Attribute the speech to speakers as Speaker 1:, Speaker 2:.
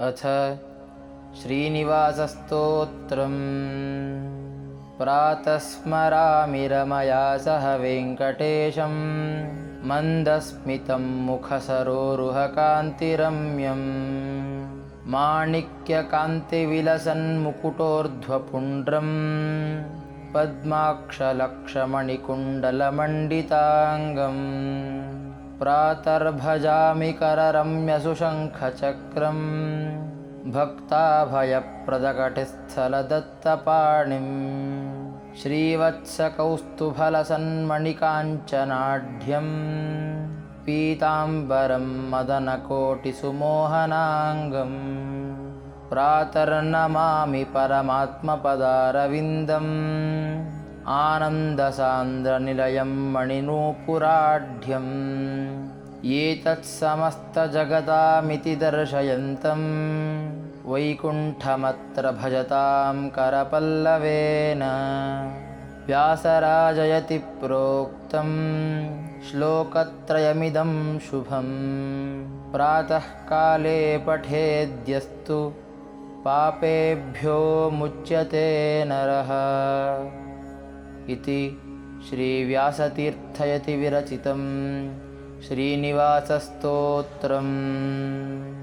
Speaker 1: अथ श्रीनिवासस्तोत्रम्। प्रातः स्मरामि रमया सह वेङ्कटेशं, मन्दस्मितं मुखसरोरुहकान्तिरम्यं, माणिक्यकान्तिविलसन्मुकुटोर्ध्वपुण्ड्रं, पद्माक्षलक्षमणिकुण्डलमण्डिताङ्गम्। प्रातर्भजामि कररम्यसुशङ्खचक्रम्, भक्ताभयप्रदकटिस्थलदत्तपाणिम्, श्रीवत्सकौस्तुभलसन्मणिकाञ्चनाढ्यं, पीताम्बरं मदनकोटिसुमोहनाङ्गम्। प्रातर्नमामि परमात्मपदारविन्दम्, आनन्दसान्द्रनिलयं मणिनूपुराढ्यम्, एतत्समस्तजगतामिति दर्शयन्तं, वैकुण्ठमत्र भजतां करपल्लवेन। व्यासराजयति प्रोक्तं श्लोकत्रयमिदं शुभं, प्रातःकाले पठेद्यस्तु पापेभ्यो मुच्यते नरः। इति श्रीव्यासतीर्थयति विरचितं श्रीनिवासस्तोत्रम्।